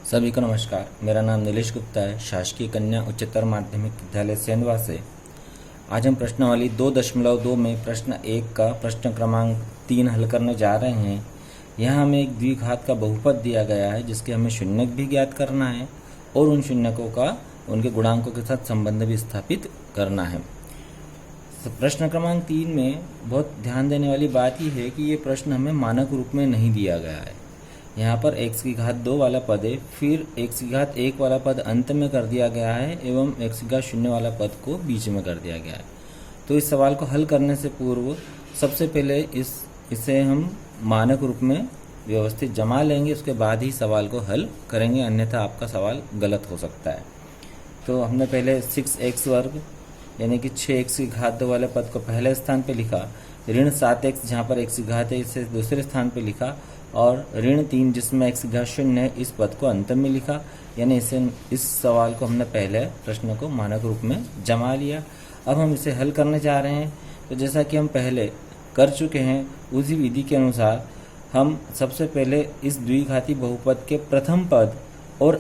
सभी को नमस्कार। मेरा नाम नीलेश गुप्ता है, शासकीय कन्या उच्चतर माध्यमिक विद्यालय सेंधवा से। आज हम प्रश्नावली 2.2 में प्रश्न 1 का प्रश्न क्रमांक 3 हल करने जा रहे हैं। यहाँ हमें एक द्विघात का बहुपद दिया गया है जिसके हमें शून्यक भी ज्ञात करना है और उन शून्यकों का उनके गुणांकों के साथ संबंध भी स्थापित करना है। प्रश्न क्रमांक 3 में बहुत ध्यान देने वाली बात यह है कि ये प्रश्न हमें मानक रूप में नहीं दिया गया है। यहाँ पर x की घात 2 वाला पद है, फिर x की घात 1 वाला पद अंत में कर दिया गया है एवं x की घात 0 वाला पद को बीच में कर दिया गया है। तो इस सवाल को हल करने से पूर्व सबसे पहले इसे हम मानक रूप में व्यवस्थित जमा लेंगे, उसके बाद ही सवाल को हल करेंगे, अन्यथा आपका सवाल गलत हो सकता है। तो हमने पहले 6x वर्ग यानी कि 6x की घात 2 वाले पद को पहले स्थान पे लिखा, ऋण 7x जहाँ पर x की घात है इसे दूसरे स्थान पे लिखा और ऋण 3 जिसमें x की घात 0 है इस पद को अंत में लिखा। यानी इस सवाल को हमने पहले प्रश्न को मानक रूप में जमा लिया। अब हम इसे हल करने जा रहे हैं। तो जैसा कि हम पहले कर चुके हैं उसी विधि के अनुसार हम सबसे पहले इस द्विघाती बहुपद के प्रथम पद और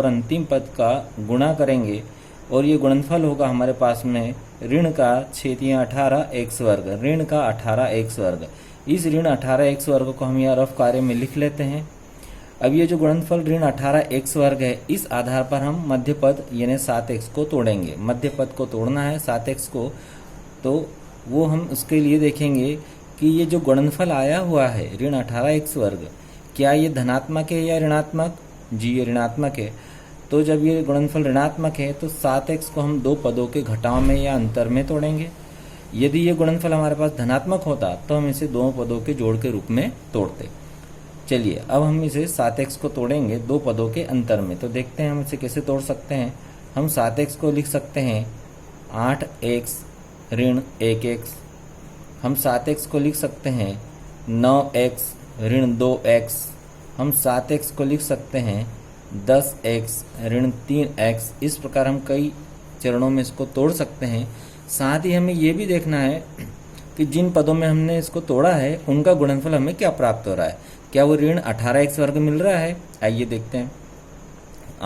अंतिम पद का गुणा करेंगे और ये गुणनफल होगा हमारे पास में ऋण का 18x वर्ग, ऋण का 18x वर्ग। इस ऋण 18x वर्ग को हम यहाँ रफ कार्य में लिख लेते हैं। अब ये जो गुणनफल ऋण 18x वर्ग है इस आधार पर हम मध्य पद यानी 7x को तोड़ेंगे। मध्य पद को तोड़ना है 7x को, तो वो हम उसके लिए देखेंगे कि ये जो गुणनफल आया हुआ है ऋण 18x वर्ग, क्या ये धनात्मक है या ऋणात्मक? जी ये ऋणात्मक है। तो जब ये गुणनफल ऋणात्मक है तो 7x को हम दो पदों के घटाव में या अंतर में तोड़ेंगे। यदि ये गुणनफल हमारे पास धनात्मक होता तो हम इसे दो पदों के जोड़ के रूप में तोड़ते। चलिए अब हम इसे 7x को तोड़ेंगे दो पदों के अंतर में। तो देखते हैं हम इसे कैसे तोड़ सकते हैं। हम 7x को लिख सकते हैं 8x ऋण 1x। हम 7x को लिख सकते हैं 9x ऋण 2x। हम 7x को लिख सकते हैं 10x ऋण 3x। इस प्रकार हम कई चरणों में इसको तोड़ सकते हैं। साथ ही हमें ये भी देखना है कि जिन पदों में हमने इसको तोड़ा है उनका गुणनफल हमें क्या प्राप्त हो रहा है। क्या वो ऋण 18x वर्ग मिल रहा है? आइए देखते हैं।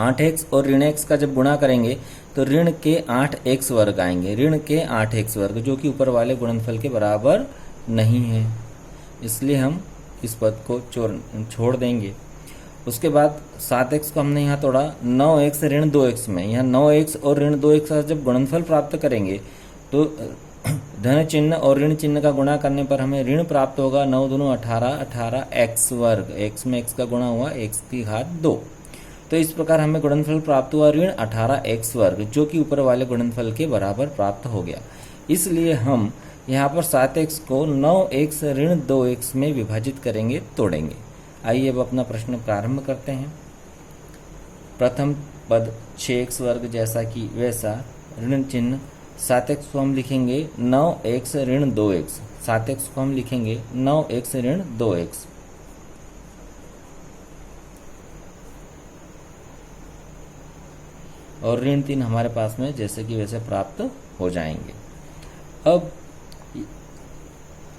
8x और ऋण x का जब गुणा करेंगे तो ऋण के 8x वर्ग आएंगे, ऋण के 8x वर्ग, जो कि ऊपर वाले गुणनफल के बराबर नहीं है, इसलिए हम इस पद को छोड़ देंगे। उसके बाद 7x को हमने यहाँ तोड़ा 9x ऋण 2x में। यहाँ 9x और ऋण 2x का जब गुणनफल प्राप्त करेंगे तो धन चिन्ह और ऋण चिन्ह का गुणा करने पर हमें ऋण प्राप्त होगा। 9 दूनी 18, 18x वर्ग, x में x का गुणा हुआ x की घात 2। तो इस प्रकार हमें गुणनफल प्राप्त हुआ ऋण 18x वर्ग, जो कि ऊपर वाले गुणनफल के बराबर प्राप्त हो गया। इसलिए हम यहाँ पर 7x को 9x ऋण 2x में विभाजित करेंगे, तोड़ेंगे। आइए अब अपना प्रश्न प्रारंभ करते हैं। प्रथम पद 6x वर्ग जैसा कि वैसा, ऋण चिन्ह 7x को हम लिखेंगे 9x ऋण 2x। 7x को हम लिखेंगे 9x ऋण 2x। और ऋण 3 हमारे पास में जैसे कि वैसे प्राप्त हो जाएंगे। अब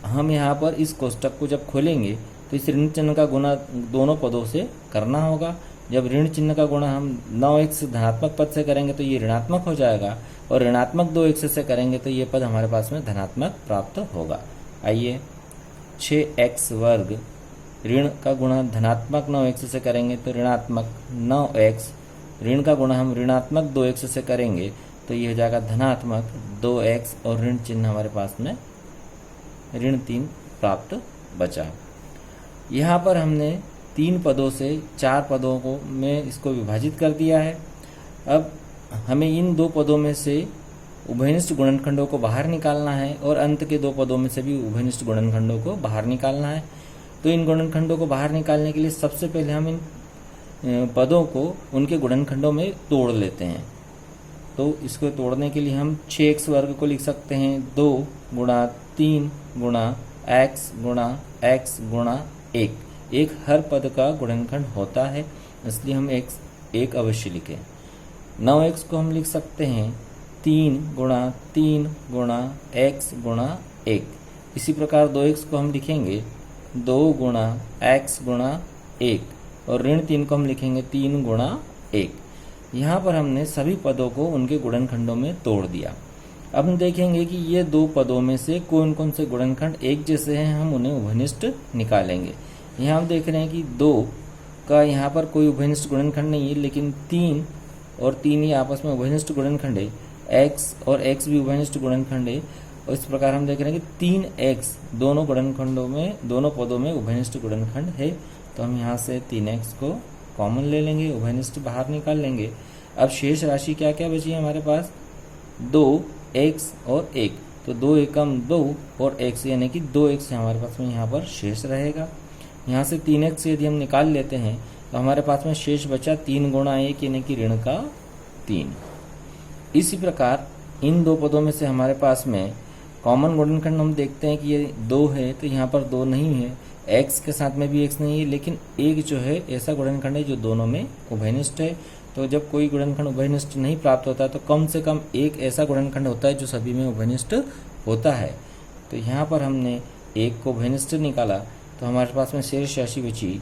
हम यहाँ पर इस कोष्टक को जब खोलेंगे तो इस ऋण चिन्ह का गुणा दोनों पदों से करना होगा। जब ऋण चिन्ह का गुणा हम 9x धनात्मक पद से करेंगे तो ये ऋणात्मक हो जाएगा और ऋणात्मक 2x से करेंगे तो ये पद हमारे पास में धनात्मक प्राप्त होगा। आइए 6x वर्ग ऋण का गुणा धनात्मक 9x से करेंगे तो ऋणात्मक 9x, ऋण का गुणा हम ऋणात्मक 2x से करेंगे तो ये हो जाएगा धनात्मक 2x और ऋण चिन्ह हमारे पास में ऋण 3 प्राप्त बचा। यहाँ पर हमने 3 पदों से 4 पदों को में इसको विभाजित कर दिया है। अब हमें इन 2 पदों में से उभयनिष्ठ गुणनखंडों को बाहर निकालना है और अंत के 2 पदों में से भी उभयनिष्ठ गुणनखंडों को बाहर निकालना है। तो इन गुणनखंडों को बाहर निकालने के लिए सबसे पहले हम इन पदों को उनके गुणनखंडों में तोड़ लेते हैं। तो इसको तोड़ने के लिए हम 6x वर्ग को लिख सकते हैं 2 गुणा 3 गुणा x गुणा x गुणा 1। एक हर पद का गुणनखंड होता है, इसलिए हम एक अवश्य लिखें। 9x को हम लिख सकते हैं 3 गुणा x गुणा 1। इसी प्रकार 2x को हम लिखेंगे 2 गुणा x गुणा 1। और ऋण 3 को हम लिखेंगे 3 गुणा 1। यहाँ पर हमने सभी पदों को उनके गुणनखंडों में तोड़ दिया। अब हम देखेंगे कि ये दो पदों में से कौन कौन से गुणनखंड एक जैसे हैं, हम उन्हें उभयनिष्ठ निकालेंगे। यहाँ हम देख रहे हैं कि 2 का यहाँ पर कोई उभयनिष्ठ गुणनखंड नहीं है, लेकिन 3 और 3 ये आपस में उभयनिष्ठ गुणनखंड है। x और x भी उभयनिष्ठ गुणनखंड है। और इस प्रकार हम देख रहे हैं कि 3x दोनों गुणनखंडों में, दोनों पदों में उभयनिष्ठ गुणनखंड है। तो हम यहाँ से 3x को कॉमन ले लेंगे, उभयनिष्ठ बाहर निकाल लेंगे। अब शेष राशि क्या क्या बची है हमारे पास, 2x और 1। तो 2 एकम 2 और x यानी कि 2x हमारे पास में यहाँ पर शेष रहेगा। यहाँ से 3x यदि हम निकाल लेते हैं तो हमारे पास में शेष बचा 3 गुणा 1 यानी कि ऋण का 3। इसी प्रकार इन दो पदों में से हमारे पास में कॉमन गुणनखंड हम देखते हैं कि ये 2 है, तो यहाँ पर 2 नहीं है, x के साथ में भी x नहीं है, लेकिन एक जो है ऐसा गुणनखंड है जो दोनों में उभयनिष्ठ है। तो जब कोई गुणनखंड उभयनिष्ठ नहीं प्राप्त होता तो कम से कम एक ऐसा गुणनखंड होता है जो सभी में उभयनिष्ठ होता है। तो यहाँ पर हमने 1 को उभयनिष्ठ निकाला तो हमारे पास में शेष राशि बची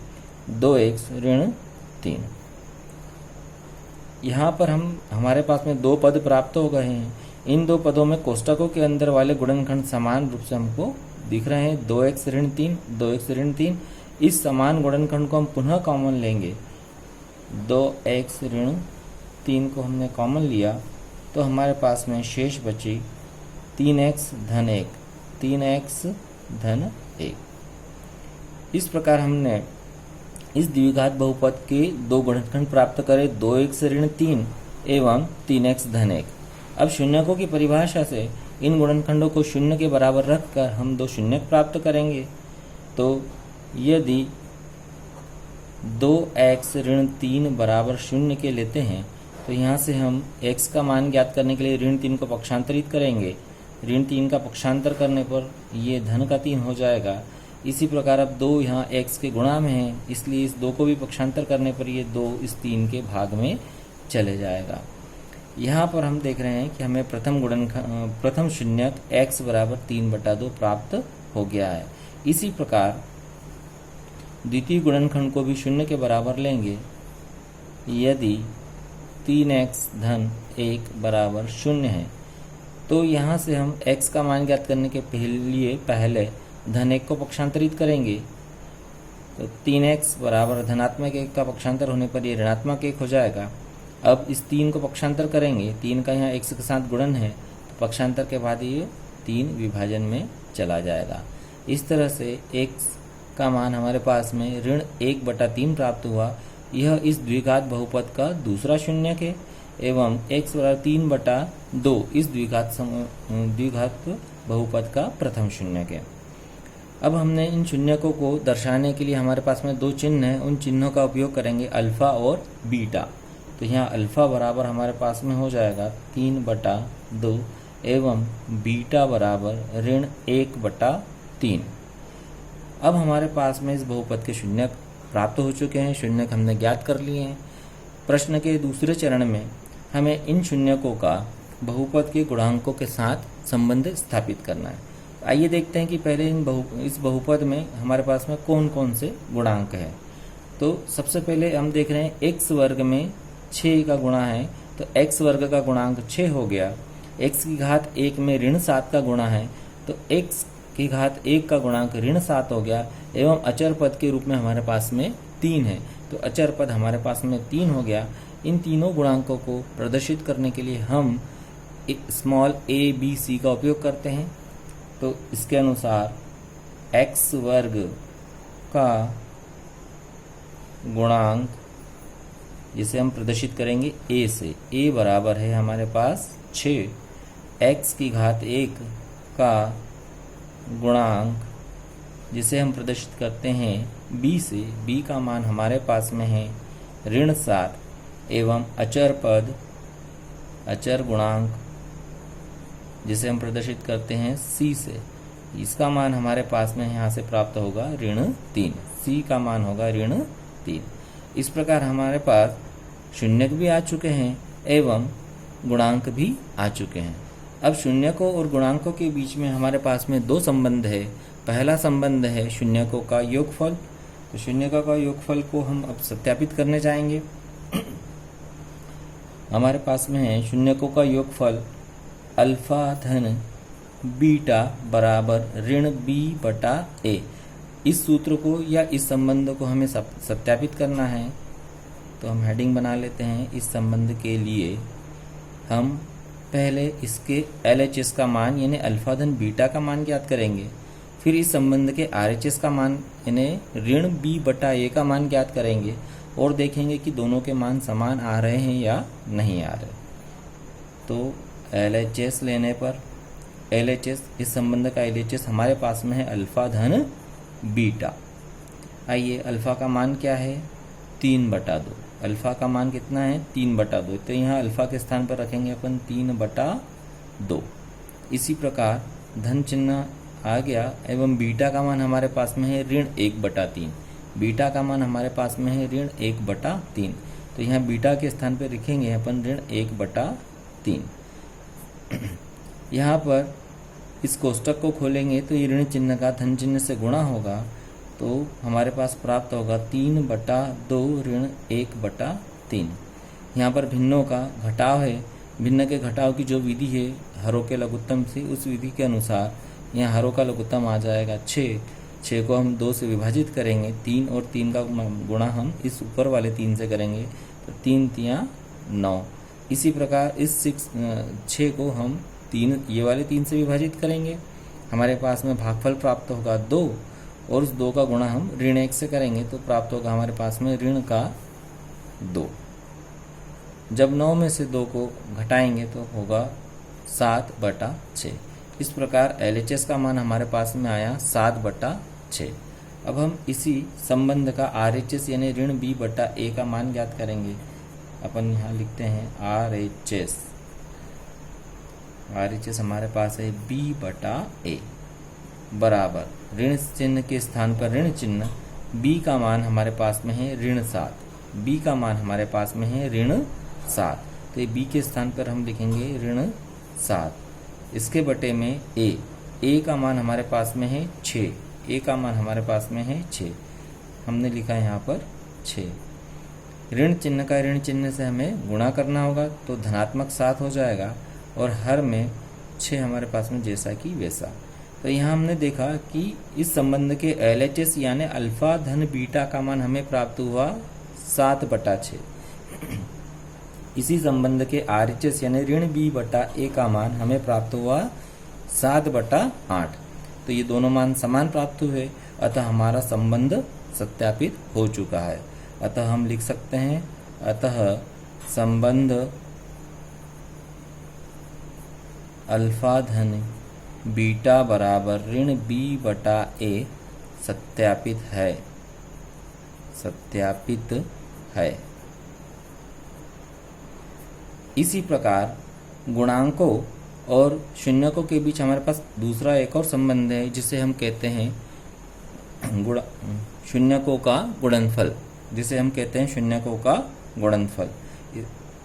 2x ऋण 3। यहाँ पर हमारे पास में 2 पद प्राप्त हो गए हैं। इन 2 पदों में कोष्टकों के अंदर वाले गुणनखंड समान रूप से हमको दिख रहे हैं, 2x ऋण 3, 2x ऋण 3। इस समान गुणनखंड को हम पुनः कॉमन लेंगे, 2x ऋण 3 को हमने कॉमन लिया तो हमारे पास में शेष बची 3x धन 1, 3x धन 1। इस प्रकार हमने इस द्विघात बहुपद के 2 गुणनखंड प्राप्त करे, 2x ऋण 3 एवं 3x धन 1। अब शून्यकों की परिभाषा से इन गुणनखंडों को शून्य के बराबर रखकर हम 2 शून्यक प्राप्त करेंगे। तो यदि 2x ऋण 3 बराबर 0 के लेते हैं तो यहाँ से हम x का मान ज्ञात करने के लिए ऋण 3 को पक्षांतरित करेंगे। ऋण 3 का पक्षांतर करने पर ये धन का 3 हो जाएगा। इसी प्रकार अब 2 यहाँ x के गुणा में है, इसलिए इस 2 को भी पक्षांतर करने पर ये 2 इस 3 के भाग में चले जाएगा। यहाँ पर हम देख रहे हैं कि हमें प्रथम शून्यक x बराबर 3/2 प्राप्त हो गया है। इसी प्रकार द्वितीय गुणनखंड को भी 0 के बराबर लेंगे यदि 3x धन 1 बराबर 0 है। तो यहाँ से हम x का मान ज्ञात करने के लिए पहले धन 1 को पक्षांतरित करेंगे। तो 3x बराबर धनात्मक 1 का पक्षांतर होने पर ये ऋणात्मक 1 हो जाएगा। अब इस 3 को पक्षांतर करेंगे, 3 का यहाँ x के साथ गुणन है तो पक्षांतर के बाद ये 3 विभाजन में चला जाएगा। इस तरह से x का मान हमारे पास में ऋण 1/3 प्राप्त हुआ। यह इस द्विघात बहुपद का दूसरा शून्यक है एवं x बराबर 3/2 इस द्विघात बहुपद का प्रथम शून्यक है। अब हमने इन शून्यकों को दर्शाने के लिए हमारे पास में 2 चिन्ह हैं, उन चिन्हों का उपयोग करेंगे अल्फा और बीटा। तो यहाँ अल्फा बराबर हमारे पास में हो जाएगा 3/2 एवं बीटा बराबर ऋण 1/3। अब हमारे पास में इस बहुपद के शून्यक प्राप्त हो चुके हैं, शून्यक हमने ज्ञात कर लिए हैं। प्रश्न के दूसरे चरण में हमें इन शून्यकों का बहुपद के गुणांकों के साथ संबंध स्थापित करना है। आइए देखते हैं कि पहले इस बहुपद में हमारे पास में कौन कौन से गुणांक है। तो सबसे पहले हम देख रहे हैं x वर्ग में 6 का गुणा है, तो x वर्ग का गुणांक 6 हो गया। x की घात 1 में ऋण 7 का गुणा है, तो x की घात 1 का गुणांक ऋण 7 हो गया। एवं अचर पद के रूप में हमारे पास में 3 है, तो अचर पद हमारे पास में 3 हो गया। इन तीनों गुणांकों को प्रदर्शित करने के लिए हम स्मॉल a b c का उपयोग करते हैं। तो इसके अनुसार x वर्ग का गुणांक जिसे हम प्रदर्शित करेंगे a से, a बराबर है हमारे पास 6, x की घात 1 का गुणांक जिसे हम प्रदर्शित करते हैं b से, b का मान हमारे पास में है ऋण 7 एवं अचर पद, अचर गुणांक जिसे हम प्रदर्शित करते हैं c से, इसका मान हमारे पास में यहाँ से प्राप्त होगा ऋण 3, c का मान होगा ऋण 3। इस प्रकार हमारे पास शून्यक भी आ चुके हैं एवं गुणांक भी आ चुके हैं। अब शून्यकों और गुणांकों के बीच में हमारे पास में 2 संबंध है। पहला संबंध है शून्यकों का योगफल तो शून्यकों का योगफल को हम अब सत्यापित करने जाएंगे। हमारे पास में है शून्यकों का योगफल अल्फा धन बीटा बराबर ऋण बी बटा ए। इस सूत्र को या इस संबंध को हमें सत्यापित करना है, तो हम हेडिंग बना लेते हैं। इस संबंध के लिए हम पहले इसके LHS का मान यानी अल्फा धन बीटा का मान ज्ञात करेंगे, फिर इस संबंध के RHS का मान यानी ऋण बी बटा ए का मान ज्ञात करेंगे और देखेंगे कि दोनों के मान समान आ रहे हैं या नहीं आ रहे। तो LHS लेने पर LHS, इस संबंध का LHS हमारे पास में है अल्फा धन बीटा। आइए, अल्फा का मान क्या है? 3/2। अल्फा का मान कितना है? 3/2। तो यहाँ अल्फा के स्थान पर रखेंगे अपन 3/2। इसी प्रकार धन चिन्ह आ गया एवं बीटा का मान हमारे पास में है ऋण 1/3। बीटा का मान हमारे पास में है ऋण 1/3। तो यहाँ बीटा के स्थान पर लिखेंगे अपन ऋण 1/3। यहाँ पर इस कोष्टक को खोलेंगे तो ये ऋण चिन्ह का धन चिन्ह से गुणा होगा, तो हमारे पास प्राप्त होगा 3/2 ऋण 1/3। यहाँ पर भिन्नों का घटाव है। भिन्न के घटाव की जो विधि है हरों के लघुत्तम से, उस विधि के अनुसार यहाँ हरों का लघुत्तम आ जाएगा 6। 6 को हम 2 से विभाजित करेंगे, 3 और 3 का गुणा हम इस ऊपर वाले 3 से करेंगे, तो 3 3 9। इसी प्रकार इस 6 को हम 3 ये वाले 3 से विभाजित करेंगे, हमारे पास में भागफल प्राप्त होगा 2 और उस 2 का गुणा हम ऋण 1 से करेंगे तो प्राप्त होगा हमारे पास में ऋण का 2। जब 9 में से 2 को घटाएंगे तो होगा 7/6। इस प्रकार LHS का मान हमारे पास में आया 7/6। अब हम इसी संबंध का RHS यानी ऋण b बटा ए का मान ज्ञात करेंगे। अपन यहाँ लिखते हैं RHS। RHS हमारे पास है b/a बराबर ऋण चिन्ह के स्थान पर ऋण चिन्ह, b का मान हमारे पास में है ऋण 7। b का मान हमारे पास में है ऋण 7, तो ये b के स्थान पर हम लिखेंगे ऋण 7। इसके बटे में a का मान हमारे पास में है 6। a का मान हमारे पास में है 6, हमने लिखा है यहाँ पर 6। ऋण चिन्ह का ऋण चिन्ह से हमें गुणा करना होगा तो धनात्मक 7 हो जाएगा और हर में 6 हमारे पास में जैसा कि वैसा। तो यहाँ हमने देखा कि इस संबंध के LHS यानी अल्फा धन बीटा का मान हमें प्राप्त हुआ 7/6। इसी संबंध के RHS यानी ऋण b बटा ए का मान हमें प्राप्त हुआ 7/8। तो ये दोनों मान समान प्राप्त हुए, अतः हमारा संबंध सत्यापित हो चुका है। अतः हम लिख सकते हैं, अतः संबंध अल्फा धन बीटा बराबर ऋण b बटा ए सत्यापित है। सत्यापित है। इसी प्रकार गुणांकों और शून्यकों के बीच हमारे पास दूसरा एक और संबंध है जिसे हम कहते हैं शून्यकों का गुणनफल, जिसे हम कहते हैं शून्यकों का गुणनफल।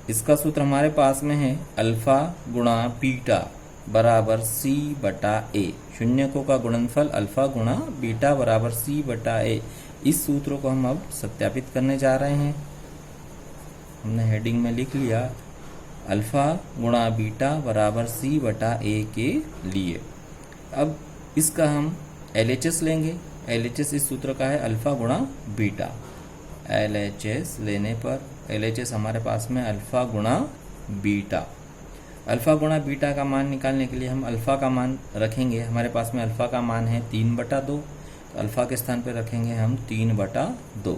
इसका सूत्र हमारे पास में है अल्फा गुणा बीटा बराबर c/a। शून्यकों का गुणनफल अल्फा गुणा बीटा बराबर c/a। इस सूत्र को हम अब सत्यापित करने जा रहे हैं। हमने हेडिंग में लिख लिया अल्फा गुणा बीटा बराबर c/a के लिए। अब इसका हम LHS लेंगे। LHS इस सूत्र का है अल्फा गुणा बीटा। LHS लेने पर LHS हमारे पास में अल्फा गुणा बीटा। अल्फा गुणा बीटा का मान निकालने के लिए हम अल्फा का मान रखेंगे। हमारे पास में अल्फा का मान है 3/2, तो अल्फा के स्थान पर रखेंगे हम 3/2,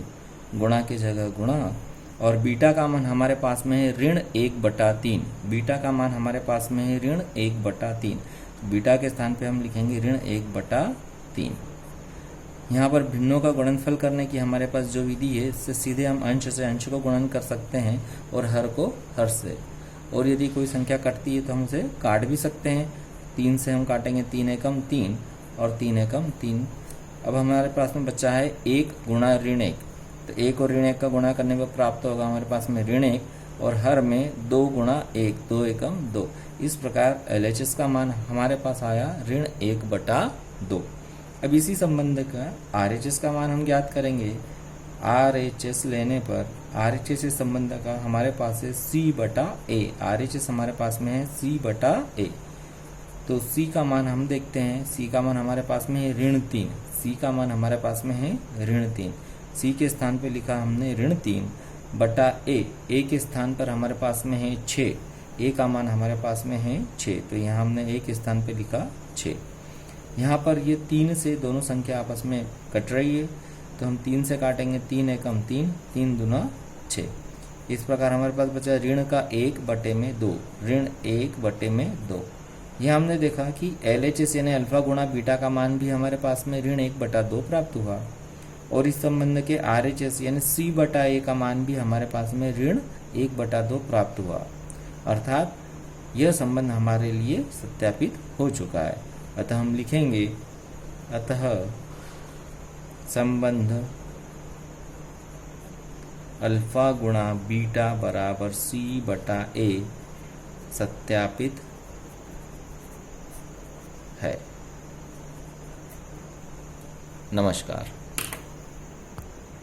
गुणा की जगह गुणा। और बीटा का मान हमारे पास में है ऋण 1/3। बीटा का मान हमारे पास में है ऋण 1/3। बीटा के स्थान पे हम लिखेंगे ऋण 1/3। यहाँ पर भिन्नों का गुणनफल करने की हमारे पास जो विधि है, इससे सीधे हम अंश से अंश को गुणन कर सकते हैं और हर को हर से। और यदि कोई संख्या कटती है तो हम उसे काट भी सकते हैं। 3 से हम काटेंगे 3 एकम 3 और 3 एकम 3। अब हमारे पास में बचा है 1 गुणा ऋण 1। तो 1 और ऋण 1 का गुणा करने पर प्राप्त होगा हमारे पास में ऋण 1 और हर में 2 गुणा 1, 2 एकम 2। इस प्रकार LHS का मान हमारे पास आया ऋण 1/2। अब इसी संबंध का RHS का मान हम ज्ञात करेंगे। RHS लेने पर RHS इस संबंध का हमारे पास है C/A। RHS हमारे पास में है C/A। तो C का मान हम देखते हैं। C का मान हमारे पास में है ऋण 3। C का मान हमारे पास में है ऋण 3। C के स्थान पे लिखा हमने ऋण 3/A। A के स्थान पर हमारे पास में है 6। A का मान हमारे पास में है 6, तो यहाँ हमने A के स्थान पे लिखा 6। यहाँ पर ये 3 से दोनों संख्या आपस में कट रही है, तो हम 3 से काटेंगे। 3 एकम 3, 3 दूना 6। इस प्रकार हमारे पास बचा ऋण का 1/2, ऋण 1/2। यह हमने देखा कि LHS यानी अल्फा गुणा बीटा का मान भी हमारे पास में ऋण 1/2 प्राप्त हुआ, और इस संबंध के RHS यानी C/A का मान भी हमारे पास में ऋण 1/2 प्राप्त हुआ। अर्थात यह संबंध हमारे लिए सत्यापित हो चुका है। अतः हम लिखेंगे, अतः संबंध अल्फा गुणा बीटा बराबर C/A सत्यापित है। नमस्कार।